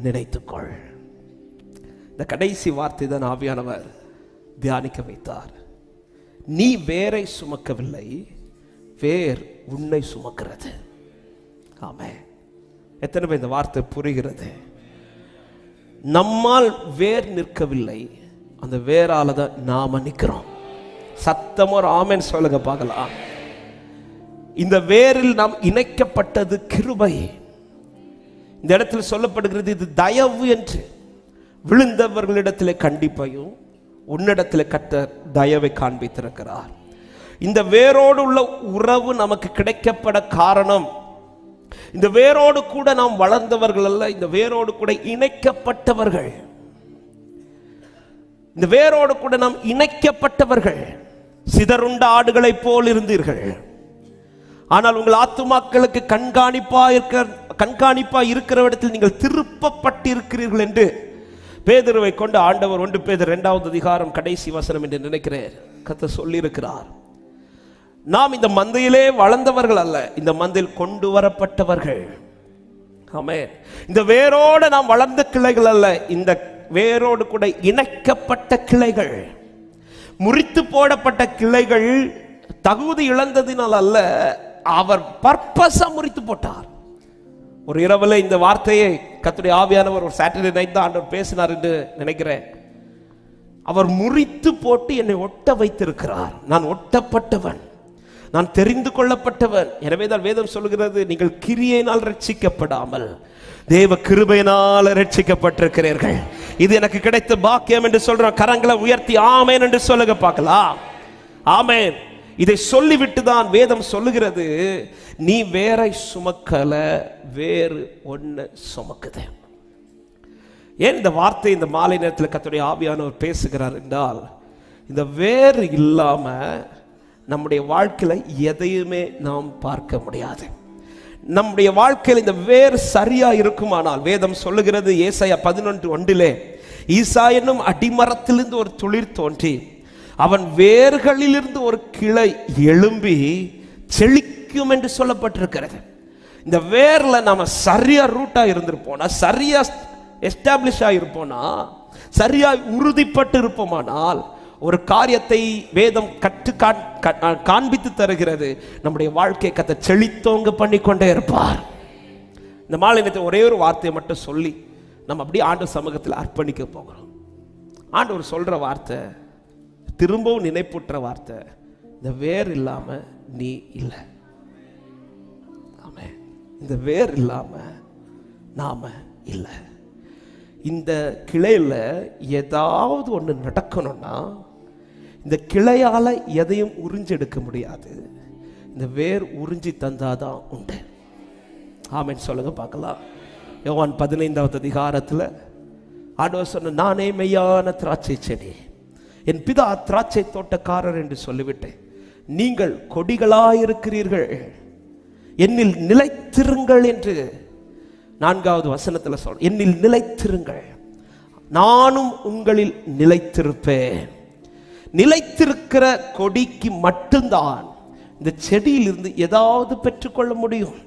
நினைத்துக்கொள். இந்த கடைசி வார்த்தை தான் ஆவியானவர் தியானிக்க வைத்தார். நீ வேரை சுமக்கவில்லை, வேர் உன்னை சுமக்கிறது. ஆமென். எத்தனை பேர் இந்த வார்த்தை புரிகிறது? நம்மால் வேர் நிற்கவில்லை, அந்த வேரால தான் நாம நிற்கிறோம். சத்தமோ ஆமென் சொல்லுங்க பார்க்கலாம். இந்த வேரில் நாம் இணைக்கப்பட்டது கிருபை. இந்த இடத்தில் சொல்லப்படுகிறது இது தயவு என்று. விழுந்தவர்களிடத்திலே கண்டிப்பையும் உன்னிடத்தில் கர்த்தர் தயவை காண்பித்திருக்கிறார். இந்த வேரோடு உள்ள உறவு நமக்கு கிடைக்கப்பட காரணம், இந்த வேரோடு கூட நாம் வளர்ந்தவர்கள் அல்ல, இந்த வேரோடு கூட இணைக்கப்பட்டவர்கள். இந்த வேரோடு கூட நாம் இணைக்கப்பட்டவர்கள். சிதறுண்ட ஆடுகளைப் போல் இருந்தீர்கள், ஆனால் உங்கள் ஆத்துமாக்களுக்கு கண்காணிப்பா இருக்கிற இடத்தில் நீங்கள் திருப்பப்பட்டிருக்கிறீர்கள் என்று பேதுருவை கொண்டு ஆண்டவர் 1 பேதுரு 2வது அதிகாரம் கடைசி வசனம் என்று நினைக்கிறேன் கர்த்தர் சொல்லி இருக்கிறார். நாம் இந்த மந்தையிலே வளர்ந்தவர்கள் அல்ல, இந்த மந்தையில் கொண்டு வரப்பட்டவர்கள். ஆமென். இந்த வேரோடு நாம் வளர்ந்த கிளைகள் அல்ல, இந்த வேரோடு கூட இணைக்கப்பட்ட கிளைகள். முறித்து போடப்பட்ட கிளைகள் தகுதி இழந்ததினால் அல்ல, அவர் பர்பஸா முறித்து போட்டார். ஒரு இரவுல இந்த வார்த்தையை கர்த்தருடைய ஆவியானவர் ஒரு சாட்டர்டே நைட் தான் ஆண்டவர் பேசினார் என்று நினைக்கிறேன். அவர் முறித்து போட்டு என்னை ஒட்ட வைத்திருக்கிறார். நான் ஒட்டப்பட்டவன், நான் தெரிந்து கொள்ளப்பட்டவன். எனவே தான் வேதம் சொல்கிறது, நீங்கள் கிரியையினால் ரட்சிக்கப்படாமல் தேவ கிருபையினால் ரட்சிக்கப்பட்டிருக்கிறீர்கள். இது எனக்கு கிடைத்த பாக்கியம் என்று சொல்ற கரங்களை உயர்த்தி ஆமென் என்று சொல்லுங்க பார்க்கலாம். ஆமென். இதை சொல்லிவிட்டு தான் வேதம் சொல்லுகிறது, நீ வேரை சுமக்கல, வேறு ஒன்னு சுமக்குது. ஏன் இந்த வார்த்தை இந்த மாலை நேரத்தில் கர்த்தருடைய ஆவியானவர் பேசுகிறார் என்றால், இந்த வேறு இல்லாம நம்முடைய வாழ்க்கையில எதையுமே நாம் பார்க்க முடியாது. நம்முடைய வாழ்க்கையில் இந்த வேர் சரியா இருக்குமானால், வேதம் சொல்லுகிறது ஏசாயா 11:1 ஈசா என்னும் அடிமரத்திலிருந்து ஒரு துளிர் தோன்றி அவன் வேர்களிலிருந்து ஒரு கிளை எழும்பி செழிக்கும் என்று சொல்லப்பட்டிருக்கிறது. இந்த வேர்ல நாம சரியா ரூட்டா இருந்திருப்போம்னா, சரியா எஸ்டாப்ளிஷ் ஆகிருப்போம்னா, சரியா உறுதிப்பட்டு இருப்போமானால், ஒரு காரியத்தை வேதம் காண்பித்து தருகிறது, நம்முடைய வாழ்க்கையை கர்த்தர் செழித்தோங்க பண்ணிக்கொண்டே இருப்பார். இந்த மாலை நேரத்தில் ஒரே ஒரு வார்த்தையை மட்டும் சொல்லி நம்ம அப்படியே ஆண்டவர் சமூகத்தில் அர்ப்பணிக்க போகிறோம். ஆண்டவர் சொல்ற வார்த்தை, திரும்பவும் நினைப்புற்ற வார்த்தை, இந்த வேர் இல்லாம நீ இல்லை. ஆமென். இந்த வேர் இல்லாம நாம இல்லை. இந்த கிளையில ஏதாவது ஒன்று நடக்கணும்னா, இந்த கிளையால எதையும் உறிஞ்செடுக்க முடியாது, இந்த வேர் உறிஞ்சி தந்தாதான் உண்டு. ஆமென் சொல்லுங்க பார்க்கலாம். யோவான் 15வது அதிகாரத்தில் ஆண்டவர் சொன்ன, நானே மெய்யான திராட்சை செடி, என் பிதா திராட்சை தோட்டக்காரர் என்று சொல்லிவிட்டேன், நீங்கள் கொடிகளாயிருக்கிறீர்கள், என்னில் நிலைத்திருங்கள் என்று 4வது வசனத்தில் சொல். என்னில் நிலைத்திருங்கள், நானும் உங்களில் நிலைத்திருப்பேன். நிலைத்திருக்கிற கொடிக்கு மட்டும்தான் இந்த செடியிலிருந்து ஏதாவது பெற்றுக்கொள்ள முடியும்.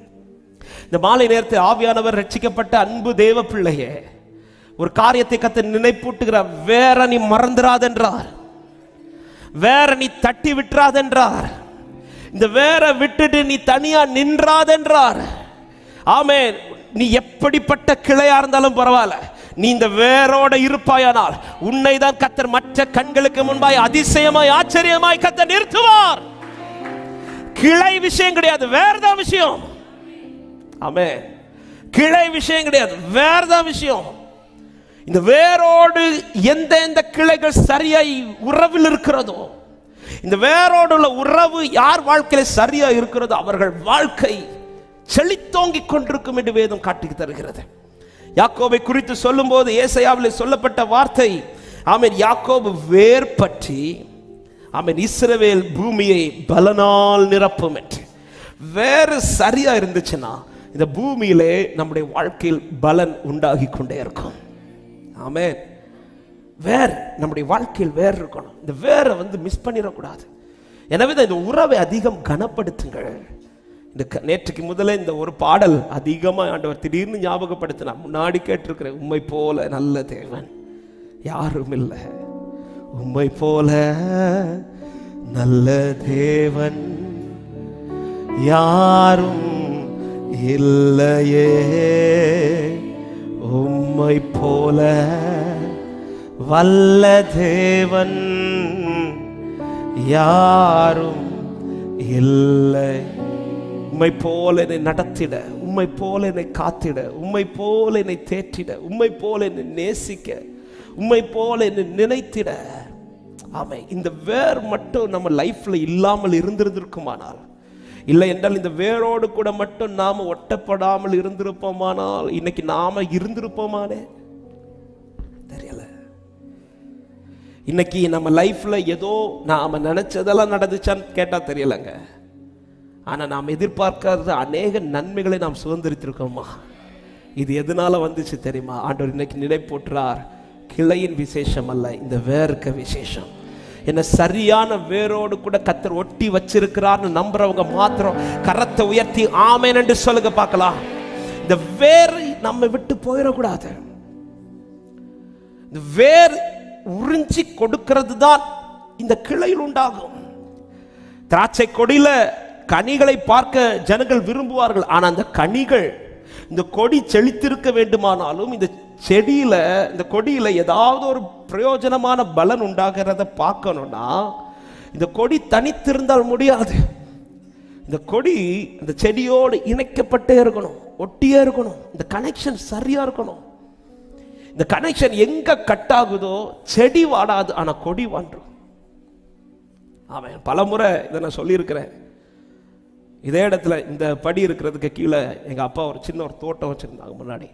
இந்த மாலை நேரத்தில் ஆவியானவர் ரட்சிக்கப்பட்ட அன்பு தேவ பிள்ளையே, ஒரு காரியத்தை கர்த்தர் நினைப்பூட்டுகிறார். வேற நீ மறந்துடாதென்றார், வேற நீ தட்டி விட்டுறாதென்றார், இந்த வேற விட்டுட்டு நீ தனியா நின்றாதென்றார். ஆமென். நீ எப்படிப்பட்ட கிளையா இருந்தாலும் பரவாயில்ல, நீ இந்த வேரோட இருப்பாயானால் உன்னை தான் கர்த்தர் மற்ற கண்களுக்கு முன்பாய் அதிசயமாய் ஆச்சரியமாய் கர்த்தர் நிறுத்துவார். கிளை விஷயம் கிடையாது, வேறதான் விஷயம். ஆமென். கிளை விஷயம் கிடையாது, வேறதான் விஷயம். இந்த வேரோடு எந்த கிளைகள் சரியாய் உறவில் இருக்கிறதோ, இந்த வேரோடு உள்ள உறவு யார் வாழ்க்கையில சரியா இருக்கிறதோ அவர்கள் வாழ்க்கை செழித்தோங்கிக் கொண்டிருக்கும் என்று வேதம் காட்டி தருகிறது. யாக்கோபை குறித்து சொல்லும் போது ஏசாயாவில் சொல்லப்பட்ட வார்த்தை, ஆமென், யாக்கோபு வேர் பற்றி, ஆமென், இஸ்ரவேல் பூமியை பலனால் நிரப்பும் என்று. வேறு சரியா இருந்துச்சுன்னா இந்த பூமியிலே நம்முடைய வாழ்க்கையில் பலன் உண்டாகி கொண்டே இருக்கும். ஆமென். வேர் நம்முடைய வாழ்க்கையில் வேர் இருக்கணும். இந்த வேரை மிஸ் பண்ணிடக்கூடாது. எனவே இந்த உறவை அதிகம் கனப்படுத்துங்கள். இந்த நேற்றுக்கு முதல்ல இந்த ஒரு பாடல் அதிகமாக ஆண்டவர் திடீர்னு ஞாபகப்படுத்தினா. முன்னாடி கேட்டிருக்கிறேன், உம்மை போல நல்ல தேவன் யாரும் இல்லை, உம்மை போல நல்ல தேவன் யாரும் இல்லையே, உம்மை போல வல்ல தேவன் யாரும் இல்லை. உம்மை போல என்னை நடத்திட, உம்மை போல என்னை காத்திட, உம்மை போல என்னை தேற்றிட, உம்மை போல என்னை நேசிக்க, உம்மை போல என்னை நினைத்திட. ஆமை, இந்த வேர் மட்டும் நம்ம லைஃப்ல இல்லாமல் இருந்திருக்குமானால், இல்லை என்றால் இந்த வேரோடு கூட மட்டும் நாம ஒட்டப்படாமல் இருந்திருப்போமானால், இன்னைக்கு நாம இருந்திருப்போமானே தெரியல. இன்னைக்கு நம்ம லைஃப்ல ஏதோ நாம நினைச்சதெல்லாம் நடந்துச்சான்னு கேட்டா தெரியலங்க. ஆனா நாம் எதிர்பார்க்காத அநேக நன்மைகளை நாம் சுதந்திரித்திருக்கோமா? இது எதனால வந்துச்சு தெரியுமா? ஆண்டவர் இன்னைக்கு நினைப்பூட்டுறார், கிளையின் விசேஷம் அல்ல, இந்த வேர்க்க விசேஷம். என்ன சரியான வேரோடு கூட கர்த்தர் ஒட்டி வச்சிருக்கிறார்னு நம்புறவங்க மாத்திரம் கரத்தை உயர்த்தி ஆமென் என்று சொல்லுங்க பார்க்கலாம். இந்த வேர் நம்ம விட்டு போயிடக்கூடாது. இந்த வேர் உறிஞ்சி கொடுக்கிறது தான் இந்த கிளையில் உண்டாகும். திராட்சை கொடியில கனிகளை பார்க்க ஜனங்கள் விரும்புவார்கள். ஆனா அந்த கனிகள், இந்த கொடி செழித்திருக்க வேண்டுமானாலும் இந்த செடியில, இந்த கொடியில ஏதாவது ஒரு பிரயோஜனமான பலன் உண்டாகிறத பார்க்கணும்னா இந்த கொடி தனித்திருந்தால் முடியாது. இந்த கொடி இந்த செடியோடு இணைக்கப்பட்டே இருக்கணும், ஒட்டியே இருக்கணும். இந்த கனெக்ஷன் சரியா இருக்கணும். இந்த கனெக்ஷன் எங்க கட் ஆகுதோ செடி வாடாது, ஆனா கொடி வாண்டும். ஆமாம், பலமுறை இதை நான் சொல்லியிருக்கிறேன். இதே இடத்துல இந்த படி இருக்கிறதுக்கு கீழே எங்கள் அப்பா ஒரு சின்ன ஒரு தோட்டம் வச்சுருந்தாங்க. முன்னாடி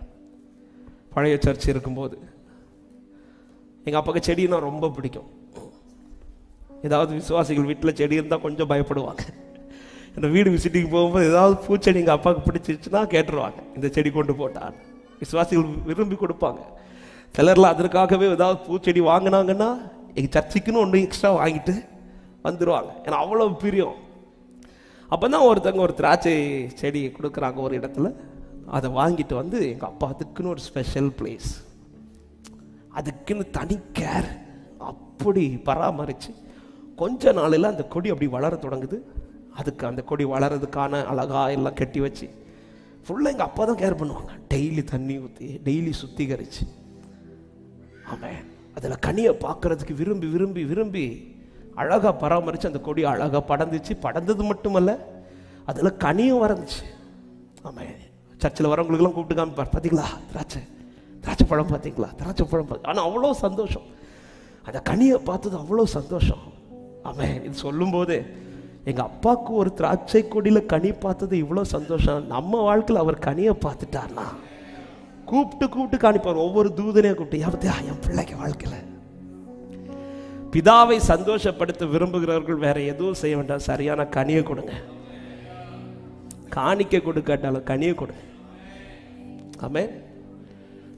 பழைய சர்ச் இருக்கும்போது எங்கள் அப்பாவுக்கு செடினா ரொம்ப பிடிக்கும். ஏதாவது விசுவாசிகள் வீட்டில் செடி இருந்தால் கொஞ்சம் பயப்படுவாங்க. இந்த வீடு விசிட்டிங் போகும்போது ஏதாவது பூச்செடி எங்கள் அப்பாவுக்கு பிடிச்சிருச்சுன்னா கேட்டுருவாங்க, இந்த செடி கொண்டு போட்டான். விசுவாசிகள் விரும்பி கொடுப்பாங்க. சிலர்லாம் அதற்காகவே ஏதாவது பூச்செடி வாங்கினாங்கன்னா எங்கள் சர்ச்சுக்குன்னு ஒன்று எக்ஸ்ட்ரா வாங்கிட்டு வந்துடுவாங்க. ஏன்னா அவ்வளோ பிரியம். அப்போ தான் ஒருத்தங்க ஒரு திராட்சை செடி கொடுக்குறாங்க ஒரு இடத்துல. அதை வாங்கிட்டு வந்து எங்கள் அப்பா அதுக்குன்னு ஒரு ஸ்பெஷல் பிளேஸ், அதுக்குன்னு தனி கேர், அப்படி பராமரித்து கொஞ்ச நாளில் அந்த கொடி அப்படி வளர தொடங்குது. அதுக்கு அந்த கொடி வளர்கிறதுக்கான அழகாக எல்லாம் கட்டி வச்சு ஃபுல்லாக எங்கள் அப்பா தான் கேர் பண்ணுவாங்க. டெய்லி தண்ணி ஊற்றி, டெய்லி சுத்திகரித்து. ஆமாம், அதில் கனியை பார்க்குறதுக்கு விரும்பி விரும்பி விரும்பி அழகாக பராமரித்து அந்த கொடி அழகாக படர்ந்துச்சு. படர்ந்தது மட்டுமல்ல, அதில் கனியும் வரந்துச்சு. ஆமாம், சர்ச்சில் வரவங்களுக்கெல்லாம் கூப்பிட்டு காமிப்பார், பார்த்தீங்களா திராட்சை பழம், பார்த்தீங்களா திராட்சை பழம். ஆனால் அவ்வளோ சந்தோஷம், அந்த கனியை பார்த்தது அவ்வளோ சந்தோஷம். ஆமாம், இது சொல்லும்போது எங்கள் அப்பாவுக்கு ஒரு திராட்சை கொடியில் கனி பார்த்தது இவ்வளோ சந்தோஷம். நம்ம வாழ்க்கையில் அவர் கனியை பார்த்துட்டார்னா கூப்பிட்டு காணிப்பார். ஒவ்வொரு தூதனையும் கூப்பிட்டு, என் பிள்ளைக்கு வாழ்க்கையில் பிதாவை சந்தோஷப்படுத்த விரும்புகிறவர்கள் வேற எதுவும் செய்ய வேண்டாம், சரியான கனியை கொடுங்க. காணிக்கை கொடுக்காட்டாலும் கனியை கொடுங்க. ஆமென்.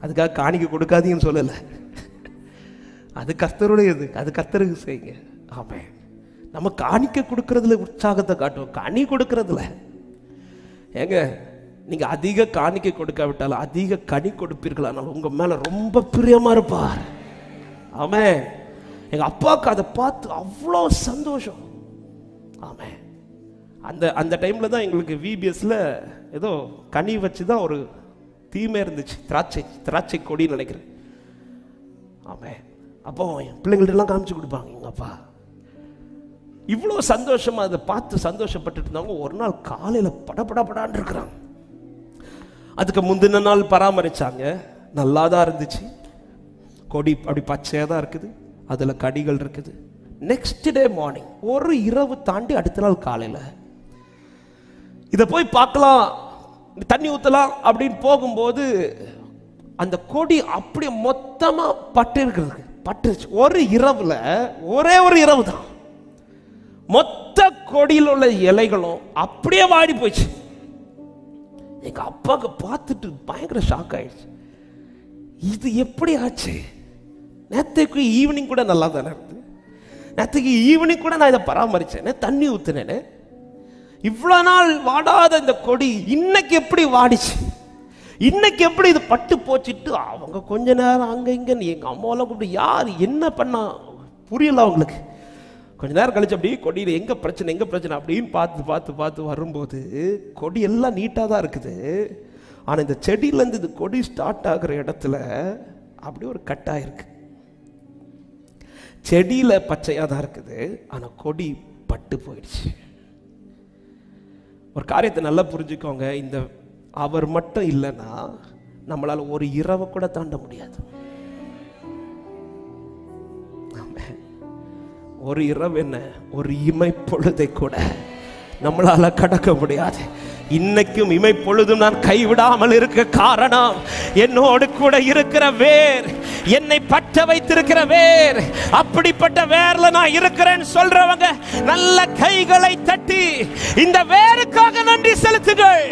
அதுக்காக காணிக்கை கொடுக்காதீங்கன்னு சொல்லலை, அது கர்த்தருடையது, அது கர்த்தருக்கு செய்யுங்க. ஆமென். நம்ம காணிக்கை கொடுக்கறதுல உற்சாகத்தை காட்டுவோம், கனி கொடுக்கறதுல. ஏங்க, நீங்க அதிக காணிக்கை கொடுக்காவிட்டாலும் அதிக கனி கொடுப்பீர்கள், ஆனால் உங்க மேல ரொம்ப பிரியமா இருப்பார். ஆமென். எங்க அப்பாவுக்கு அதை பார்த்து அவ்வளோ சந்தோஷம். ஆமாம், அந்த டைமில் தான் எங்களுக்கு விபிஎஸ்ல ஏதோ கனி வச்சு தான் ஒரு தீமை இருந்துச்சு, திராட்சை கொடின்னு நினைக்கிறேன். ஆமாம், அப்போ பிள்ளைங்கள்ட்டெல்லாம் காமிச்சு கொடுப்பாங்க எங்கள் அப்பா. இவ்வளோ சந்தோஷமாக அதை பார்த்து சந்தோஷப்பட்டுட்டு இருந்தவங்க ஒரு நாள் காலையில் படபடான்னு இருக்கிறாங்க. அதுக்கு முந்தின நாள் பராமரித்தாங்க, நல்லா தான் இருந்துச்சு. கொடி அப்படி பச்சையாக தான் இருக்குது, அதில் கடிகள் இருக்குது. நெக்ஸ்ட் டே மார்னிங், ஒரு இரவு தாண்டி அடுத்த நாள் காலையில் இதை போய் பார்க்கலாம், தண்ணி ஊற்றலாம் அப்படின்னு போகும்போது அந்த கொடி அப்படியே மொத்தமாக பட்டுருச்சு. ஒரு இரவுல, ஒரே ஒரு இரவு தான், மொத்த கொடியில் உள்ள இலைகளும் அப்படியே வாடி போயிடுச்சு. எங்க அப்பாவுக்கு பார்த்துட்டு பயங்கர ஷாக் ஆயிடுச்சு. இது எப்படி ஆச்சு? நேற்றுக்கு ஈவினிங் கூட நல்லா தானே இருந்து, நேற்றுக்கு ஈவினிங் கூட நான் இதை பராமரித்தேனே, தண்ணி ஊற்றினேனே, இவ்வளவு நாள் வாடாத இந்த கொடி இன்னைக்கு எப்படி வாடிச்சு, இன்னைக்கு எப்படி இது பட்டு போச்சிட்டு அவங்க கொஞ்ச நேரம் அங்க இங்க எங்க அம்மாவெல்லாம் கூப்பிட்டு யார் என்ன பண்ணா புரியல அவங்களுக்கு. கொஞ்ச நேரம் கழிச்சு அப்படியே கொடியில எங்க பிரச்சனை அப்படின்னு பார்த்து பார்த்து பார்த்து வரும்போது கொடி எல்லாம் நீட்டா தான் இருக்குது. ஆனா இந்த செடியில இருந்து இது கொடி ஸ்டார்ட் ஆகுற இடத்துல அப்படியே ஒரு கட்டா இருக்கு. செடியில பச்சையா தான் இருக்குது, ஆனா கொடி பட்டு போயிடுச்சு. ஒரு காரியத்தை நல்லா புரிஞ்சுக்கோங்க, இந்த அவர் மட்டும் இல்லைன்னா நம்மளால ஒரு இரவை கூட தாண்ட முடியாது. ஒரு இரவு என்ன, ஒரு இமை பொழுதை கூட நம்மளால கடக்க முடியாது. இன்னைக்கும் இமை பொழுதும் நான் கைவிடாமல் இருக்க காரணம் என்னோடு கூட இருக்கிற வேர், என்னை பற்ற வைத்திருக்கிற வேர். அப்படிப்பட்ட வேர்ல நான் இருக்கிறேன்னு சொல்றவங்க நல்ல கைகளை தட்டி இந்த வேருக்காக நன்றி செலுத்துங்கள்.